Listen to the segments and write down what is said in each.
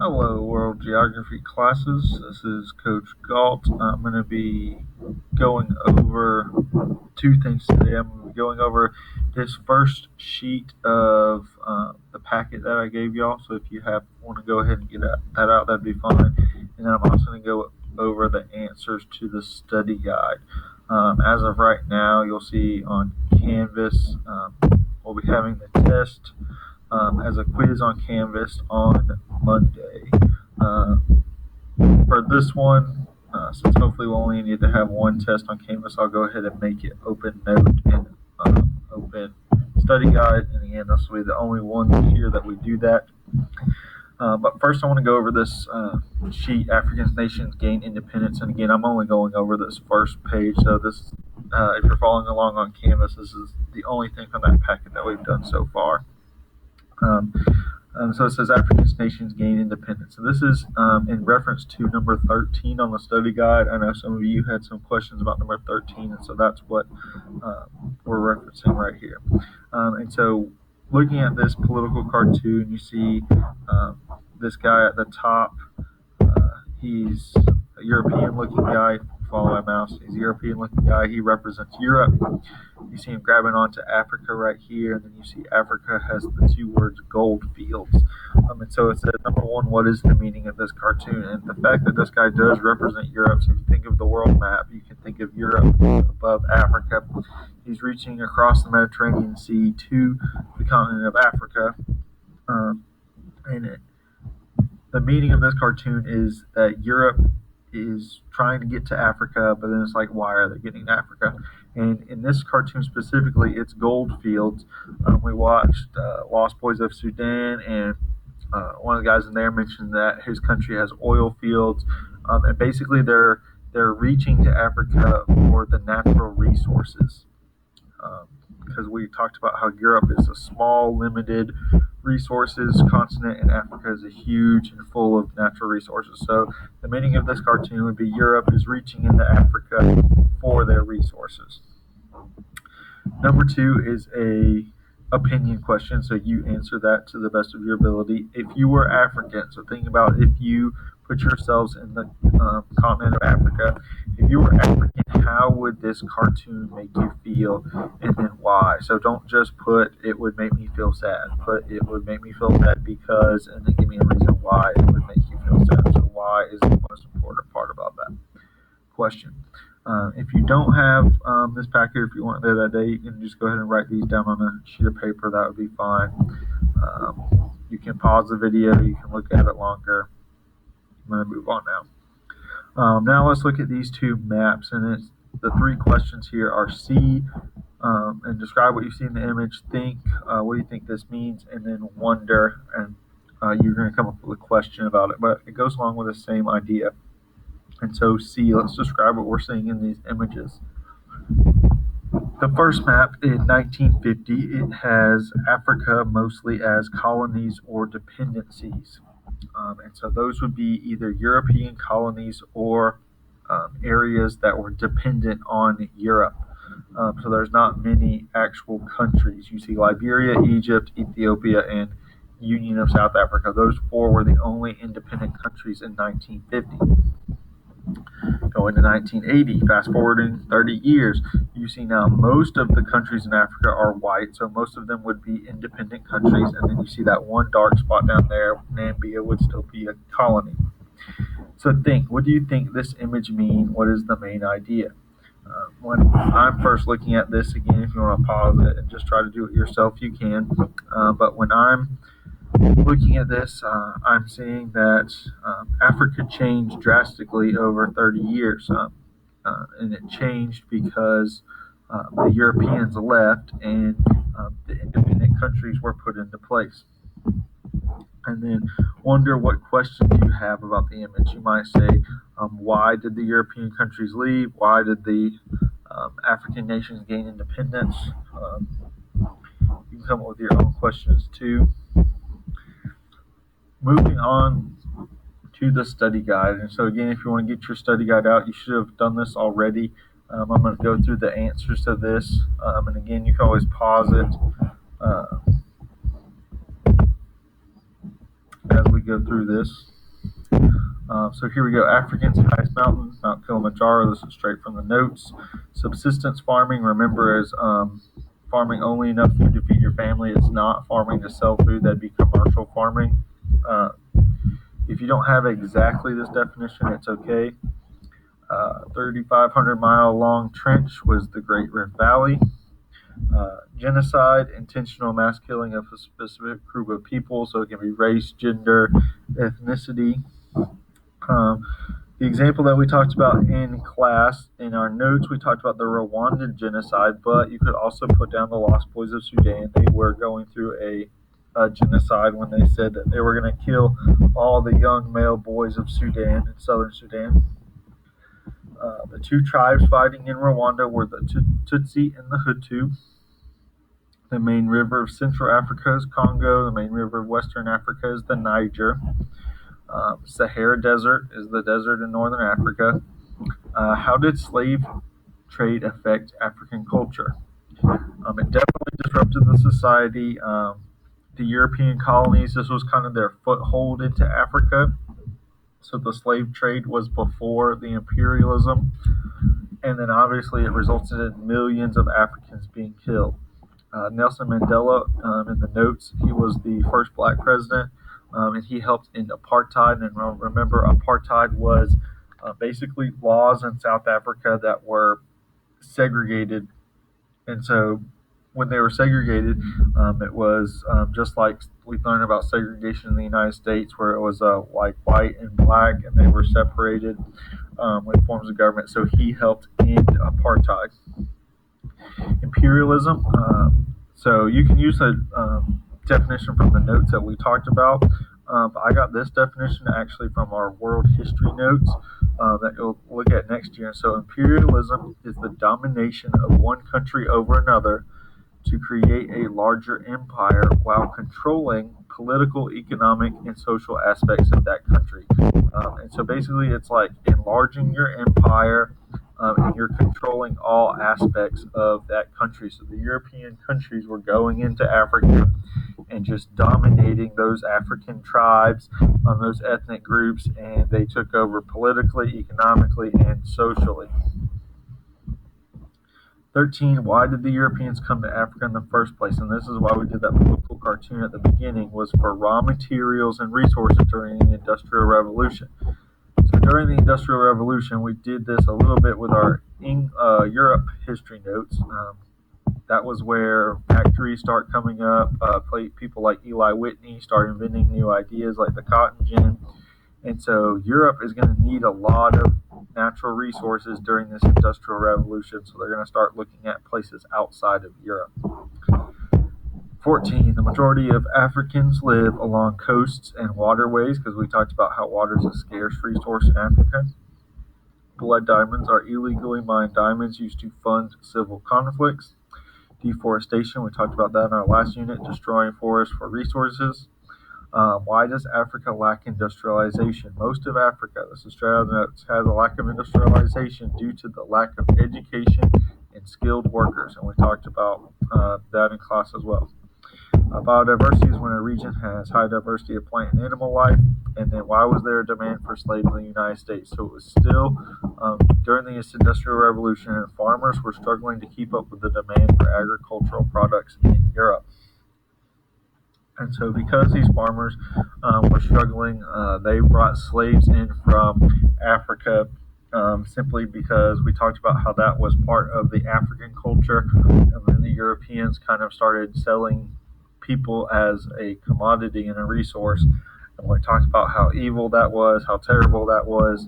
Hello, World Geography classes. This is Coach Gault. I'm going to be going over two things today. I'm going to be going over this first sheet of the packet that I gave y'all. So if you want to go ahead and get that out, that'd be fine. And then I'm also going to go over the answers to the study guide. As of right now, you'll see on Canvas, we'll be having the test as a quiz on Canvas on Monday. Uh, for this one, since hopefully we'll only need to have one test on Canvas, I'll go ahead and make it open note and open study guide. And again, this will be the only one this year that we do that. But first, I want to go over this sheet, African Nations Gain Independence. And again, I'm only going over this first page. So this, if you're following along on Canvas, this is the only thing from that packet that we've done so far. So it says African nations gain independence. So this is in reference to number 13 on the study guide. I know some of you had some questions about number 13, and so that's what we're referencing right here. And so looking at this political cartoon, you see this guy at the top. He's a European-looking guy. Follow my mouse. He's a European-looking guy. He represents Europe. You see him grabbing onto Africa right here, and then you see Africa has the two words gold fields. And so it says, number one, what is the meaning of this cartoon? And the fact that this guy does represent Europe, so if you think of the world map, you can think of Europe above Africa. He's reaching across the Mediterranean Sea to the continent of Africa. The meaning of this cartoon is that Europe is trying to get to Africa, but then it's like, why are they getting to Africa? And in this cartoon specifically, it's gold fields. We watched Lost Boys of Sudan, and one of the guys in there mentioned that his country has oil fields, and basically they're reaching to Africa for the natural resources. Because we talked about how Europe is a small, limited resources continent, and Africa is a huge and full of natural resources. So the meaning of this cartoon would be Europe is reaching into Africa for their resources. Number two is a opinion question, so you answer that to the best of your ability. If you were African, so think about if you put yourselves in the continent of Africa. If you were African, how would this cartoon make you feel, and then why? So don't just put it would make me feel sad. Put it would make me feel sad because, and then give me a reason why it would make you feel sad. So why is the most important part about that question? If you don't have this packet, if you weren't there that day, you can just go ahead and write these down on a sheet of paper. That would be fine. You can pause the video. You can look at it longer. I'm going to move on now. Now let's look at these two maps. And the three questions here are see and describe what you see in the image. Think, what do you think this means? And then wonder. And you're going to come up with a question about it. But it goes along with the same idea. And so see, let's describe what we're seeing in these images. The first map in 1950, it has Africa mostly as colonies or dependencies. And so those would be either European colonies or areas that were dependent on Europe. So there's not many actual countries. You see Liberia, Egypt, Ethiopia, and Union of South Africa. Those four were the only independent countries in 1950. Going to 1980, fast forwarding 30 years, you see now most of the countries in Africa are white, so most of them would be independent countries, and then you see that one dark spot down there, Namibia would still be a colony. So think, what do you think this image means? What is the main idea? When I'm first looking at this, again, if you want to pause it and just try to do it yourself, you can. But when I'm looking at this, I'm seeing that Africa changed drastically over 30 years. And it changed because the Europeans left and the independent countries were put into place. And then wonder what questions you have about the image. You might say, why did the European countries leave? Why did the African nations gain independence? You can come up with your own questions too. Moving on to the study guide. And so again, if you want to get your study guide out, you should have done this already. I'm going to go through the answers to this. And again, you can always pause it as we we go through this. So here we go. African's highest mountain, Mount Kilimanjaro. This is straight from the notes. Subsistence farming, remember, is farming only enough food to feed your family. It's not farming to sell food. That'd be commercial farming. Uh, if you don't have exactly this definition, it's okay. 3,500-mile long trench was the Great Rift Valley. Genocide, intentional mass killing of a specific group of people, so it can be race, gender, ethnicity. Um, the example that we talked about in class, in our notes, we talked about the Rwandan genocide, but you could also put down the Lost Boys of Sudan. They were going through a genocide when they said that they were going to kill all the young male boys of Sudan, in southern Sudan. The two tribes fighting in Rwanda were the Tutsi and the Hutu. The main river of Central Africa is Congo. The main river of Western Africa is the Niger. Sahara Desert is the desert in northern Africa. How did slave trade affect African culture? It definitely disrupted the society. The European colonies, this was kind of their foothold into Africa. So the slave trade was before the imperialism. And then obviously it resulted in millions of Africans being killed. Nelson Mandela, in the notes, he was the first black president, and he helped end apartheid. And remember, apartheid was basically laws in South Africa that were segregated. And so when they were segregated, it was just like we learned about segregation in the United States, where it was like white and black, and they were separated with forms of government. So he helped end apartheid. Imperialism. So you can use the definition from the notes that we talked about. But I got this definition actually from our world history notes that you'll look at next year. So imperialism is the domination of one country over another to create a larger empire while controlling political, economic, and social aspects of that country. And so basically, it's like enlarging your empire, and you're controlling all aspects of that country. So the European countries were going into Africa and just dominating those African tribes, those ethnic groups, and they took over politically, economically, and socially. 13, why did the Europeans come to Africa in the first place? And this is why we did that political cartoon at the beginning, was for raw materials and resources during the Industrial Revolution. So during the Industrial Revolution, we did this a little bit with our Europe history notes. That was where factories start coming up. People like Eli Whitney start inventing new ideas like the cotton gin. And so Europe is going to need a lot of natural resources during this Industrial Revolution. So they're going to start looking at places outside of Europe. 14, the majority of Africans live along coasts and waterways, because we talked about how water is a scarce resource in Africa. Blood diamonds are illegally mined diamonds used to fund civil conflicts. Deforestation, we talked about that in our last unit, destroying forests for resources. Why does Africa lack industrialization? Most of Africa, this is straight out of the notes, has a lack of industrialization due to the lack of education and skilled workers. And we talked about that in class as well. Biodiversity is when a region has high diversity of plant and animal life. And then why was there a demand for slaves in the United States? So it was still during the Industrial Revolution, and farmers were struggling to keep up with the demand for agricultural products in Europe. And so because these farmers were struggling, they brought slaves in from Africa, simply because we talked about how that was part of the African culture. And then the Europeans kind of started selling people as a commodity and a resource. And we talked about how evil that was, how terrible that was,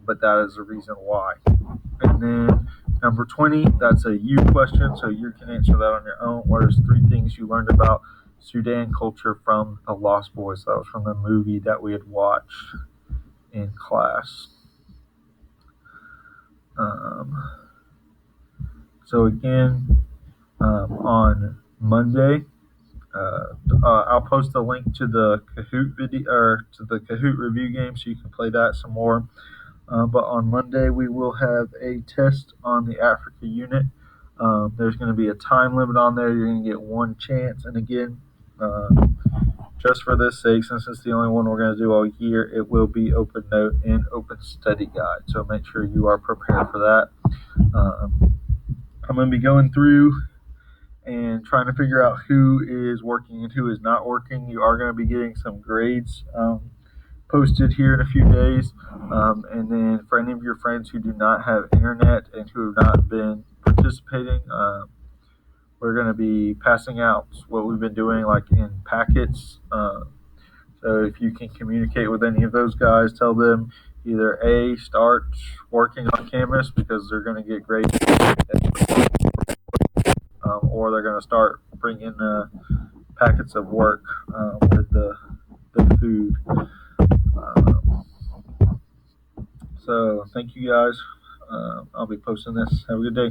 but that is the reason why. And then number 20, that's a you question, so you can answer that on your own. What are 3 things you learned about Sudan culture from The Lost Boys? That was from the movie that we had watched in class. So again, on Monday, I'll post a link to the Kahoot video, or to the Kahoot review game, so you can play that some more. But on Monday, we will have a test on the Africa unit. There's going to be a time limit on there. You're going to get one chance. And again, Just for this sake, since it's the only one we're going to do all year, it will be open note and open study guide. So make sure you are prepared for that. I'm going to be going through and trying to figure out who is working and who is not working. You are going to be getting some grades posted here in a few days. And then for any of your friends who do not have internet and who have not been participating, we're going to be passing out what we've been doing like in packets. So if you can communicate with any of those guys, tell them either A, start working on Canvas because they're going to get grades, or they're going to start bringing packets of work with the food. Um, so thank you guys. I'll be posting this. Have a good day.